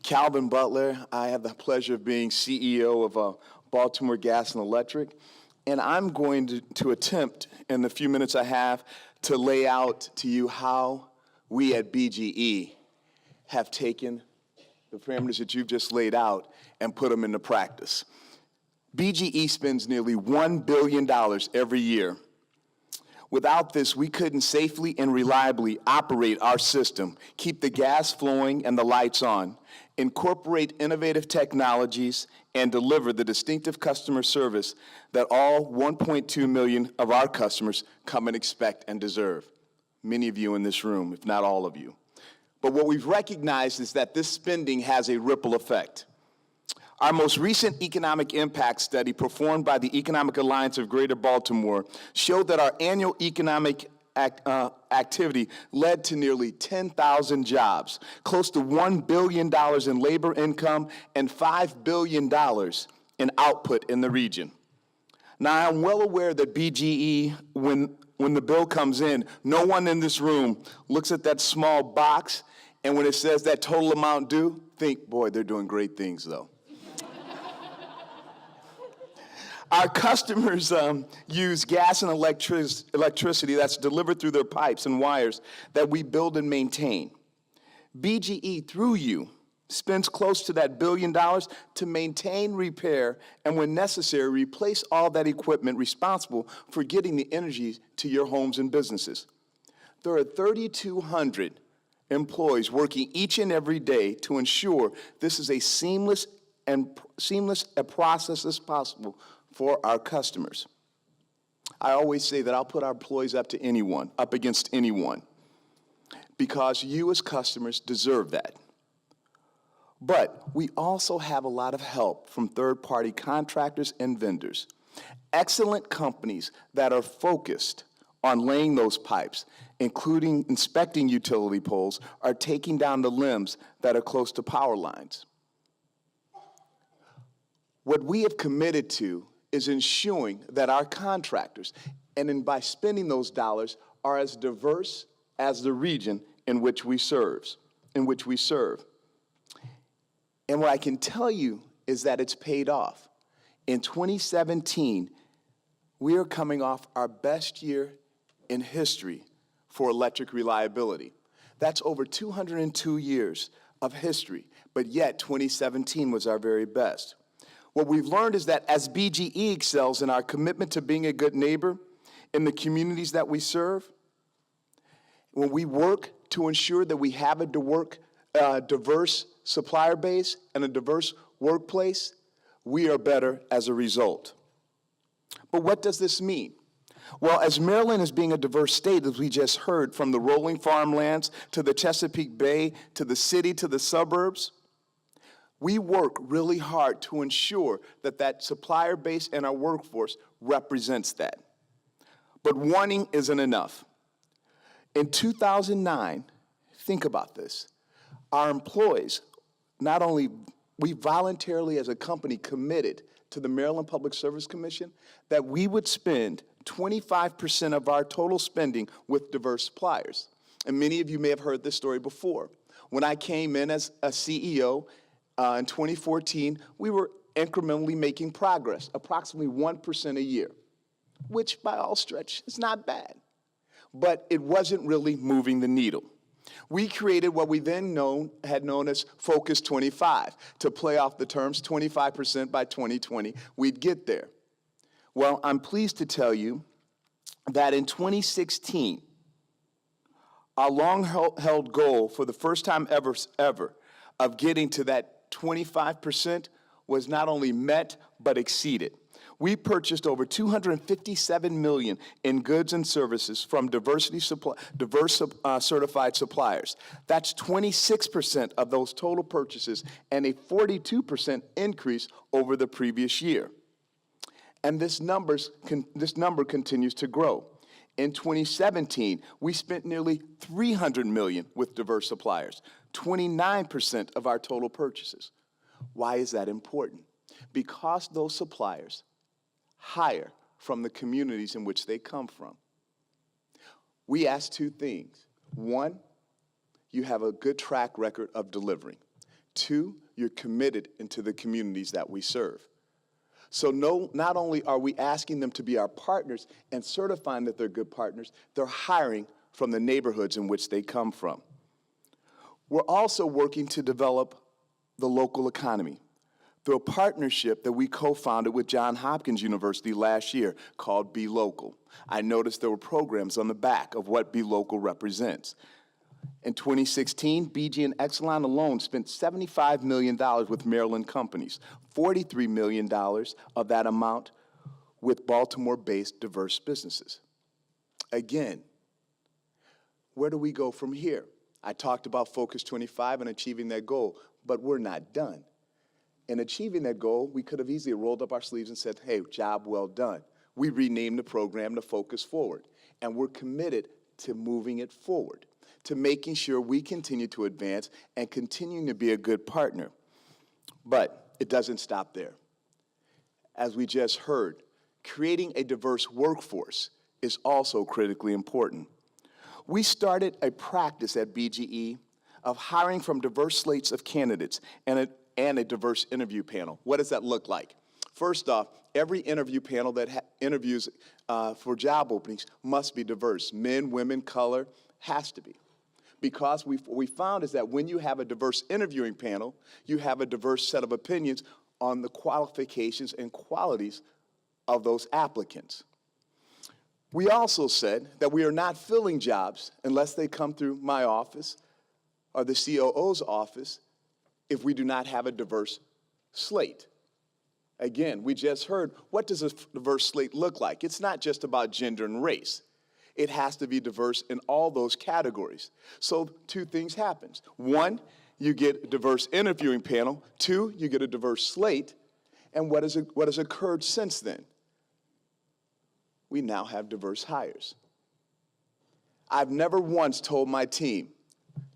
Calvin Butler. I have the pleasure of being CEO of Baltimore Gas and Electric, and I'm going to attempt in the few minutes I have to lay out to you how we at BGE have taken the parameters that you've just laid out and put them into practice. BGE spends nearly $1 billion every year. Without this, we couldn't safely and reliably operate our system, keep the gas flowing and the lights on, incorporate innovative technologies, and deliver the distinctive customer service that all 1.2 million of our customers come and expect and deserve. Many of you in this room, if not all of you. But what we've recognized is that this spending has a ripple effect. Our most recent economic impact study performed by the Economic Alliance of Greater Baltimore showed that our annual economic activity led to nearly 10,000 jobs, close to $1 billion in labor income, and $5 billion in output in the region. Now, I'm well aware that BGE, when the bill comes in, no one in this room looks at that small box, and when it says that total amount due, think, boy, they're doing great things, though. Our customers use gas and electricity that's delivered through their pipes and wires that we build and maintain. BGE, through you, spends close to that $1 billion to maintain, repair, and when necessary, replace all that equipment responsible for getting the energy to your homes and businesses. There are 3,200 employees working each and every day to ensure this is as seamless a process as possible for our customers. I always say that I'll put our employees up against anyone, because you as customers deserve that. But we also have a lot of help from third-party contractors and vendors, excellent companies that are focused on laying those pipes, including inspecting utility poles, are taking down the limbs that are close to power lines. What we have committed to is ensuring that our contractors, and by spending those dollars, are as diverse as the region in which we serve. And what I can tell you is that it's paid off. In 2017, we are coming off our best year in history for electric reliability. That's over 202 years of history, but yet 2017 was our very best. What we've learned is that as BGE excels in our commitment to being a good neighbor in the communities that we serve, when we work to ensure that we have a diverse supplier base and a diverse workplace, we are better as a result. But what does this mean? Well, as Maryland is being a diverse state, as we just heard, from the rolling farmlands to the Chesapeake Bay to the city to the suburbs, we work really hard to ensure that that supplier base and our workforce represents that. But wanting isn't enough. In 2009, think about this, our employees, not only we voluntarily as a company committed to the Maryland Public Service Commission that we would spend 25% of our total spending with diverse suppliers. And many of you may have heard this story before. When I came in as a CEO, in 2014, we were incrementally making progress, approximately 1% a year, which by all stretch is not bad. But it wasn't really moving the needle. We created what we then had known as Focus 25, to play off the terms 25% by 2020, we'd get there. Well, I'm pleased to tell you that in 2016, our long-held goal for the first time ever of getting to that 25% was not only met, but exceeded. We purchased over $257 million in goods and services from diverse certified suppliers. That's 26% of those total purchases and a 42% increase over the previous year. And this number continues to grow. In 2017, we spent nearly $300 million with diverse suppliers, 29% of our total purchases. Why is that important? Because those suppliers hire from the communities in which they come from. We ask two things. One, you have a good track record of delivering. 2, you're committed into the communities that we serve. So not only are we asking them to be our partners and certifying that they're good partners, they're hiring from the neighborhoods in which they come from. We're also working to develop the local economy through a partnership that we co-founded with Johns Hopkins University last year called Be Local. I noticed there were programs on the back of what Be Local represents. In 2016, BG and Exelon alone spent $75 million with Maryland companies, $43 million of that amount with Baltimore-based diverse businesses. Again, where do we go from here? I talked about Focus 25 and achieving that goal, but we're not done. In achieving that goal, we could have easily rolled up our sleeves and said, hey, job well done. We renamed the program to Focus Forward, and we're committed to moving it forward, to making sure we continue to advance and continuing to be a good partner. But it doesn't stop there. As we just heard, creating a diverse workforce is also critically important. We started a practice at BGE of hiring from diverse slates of candidates and a diverse interview panel. What does that look like? First off, every interview panel that interviews for job openings must be diverse. Men, women, color, has to be. Because what we found is that when you have a diverse interviewing panel, you have a diverse set of opinions on the qualifications and qualities of those applicants. We also said that we are not filling jobs unless they come through my office or the COO's office if we do not have a diverse slate. Again, we just heard, what does a diverse slate look like? It's not just about gender and race. It has to be diverse in all those categories. So 2 things happen. 1, you get a diverse interviewing panel. 2, you get a diverse slate. And what has occurred since then? We now have diverse hires. I've never once told my team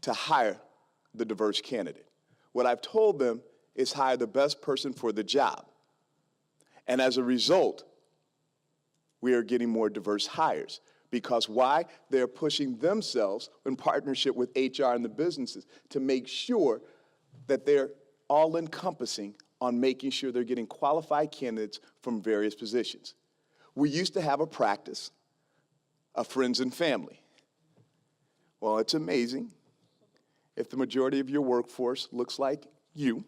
to hire the diverse candidate. What I've told them is hire the best person for the job. And as a result, we are getting more diverse hires. Because why? They're pushing themselves in partnership with HR and the businesses to make sure that they're all-encompassing on making sure they're getting qualified candidates from various positions. We used to have a practice of friends and family. Well, it's amazing. If the majority of your workforce looks like you're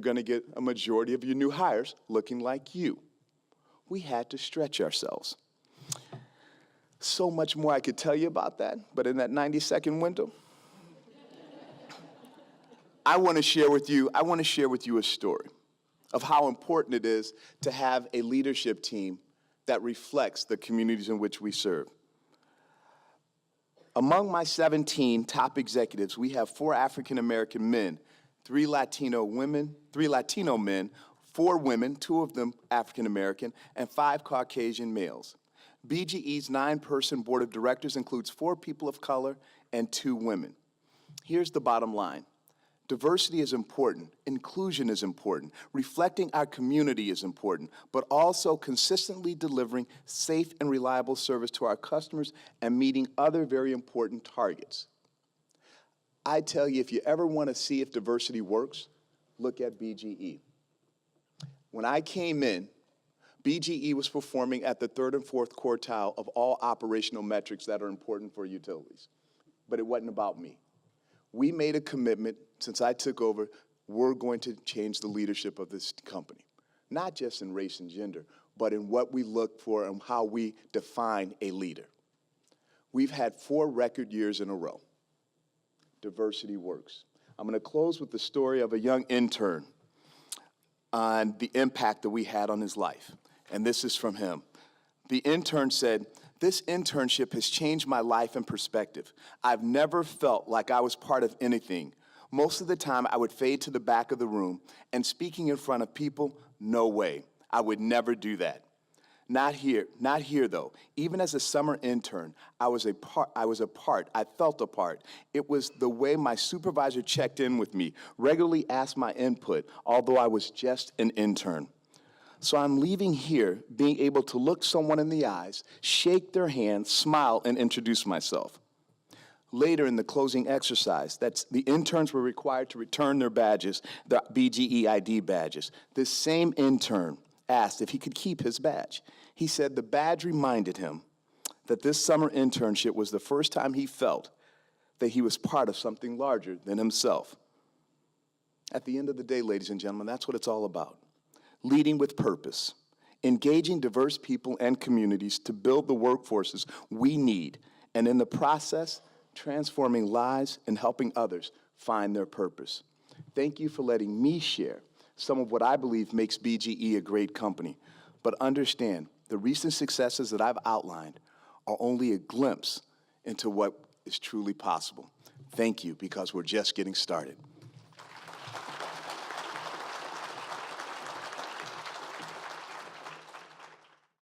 going to get a majority of your new hires looking like you. We had to stretch ourselves. So much more I could tell you about that, but in that 90-second window, I want to share with you a story of how important it is to have a leadership team that reflects the communities in which we serve. Among my 17 top executives, we have 4 African-American men, 3 Latino men, 4 women, 2 of them African-American, and 5 Caucasian males. BGE's 9-person board of directors includes 4 people of color and 2 women. Here's the bottom line. Diversity is important, inclusion is important, reflecting our community is important, but also consistently delivering safe and reliable service to our customers and meeting other very important targets. I tell you, if you ever want to see if diversity works, look at BGE. When I came in, BGE was performing at the 3rd and 4th quartile of all operational metrics that are important for utilities. But it wasn't about me. We made a commitment, since I took over, we're going to change the leadership of this company. Not just in race and gender, but in what we look for and how we define a leader. We've had 4 record years in a row. Diversity works. I'm going to close with the story of a young intern on the impact that we had on his life. And this is from him. The intern said, "This internship has changed my life and perspective. I've never felt like I was part of anything. Most of the time, I would fade to the back of the room, and speaking in front of people, no way. I would never do that. Not here though. Even as a summer intern, I felt a part. It was the way my supervisor checked in with me, regularly asked my input, although I was just an intern. So I'm leaving here being able to look someone in the eyes, shake their hand, smile, and introduce myself. Later in the closing exercise, the interns were required to return their badges, the BGE ID badges. This same intern asked if he could keep his badge. He said the badge reminded him that this summer internship was the first time he felt that he was part of something larger than himself. At the end of the day, ladies and gentlemen, that's what it's all about. Leading with purpose, engaging diverse people and communities to build the workforces we need, and in the process, transforming lives and helping others find their purpose. Thank you for letting me share some of what I believe makes BGE a great company. But understand, the recent successes that I've outlined are only a glimpse into what is truly possible. Thank you, because we're just getting started.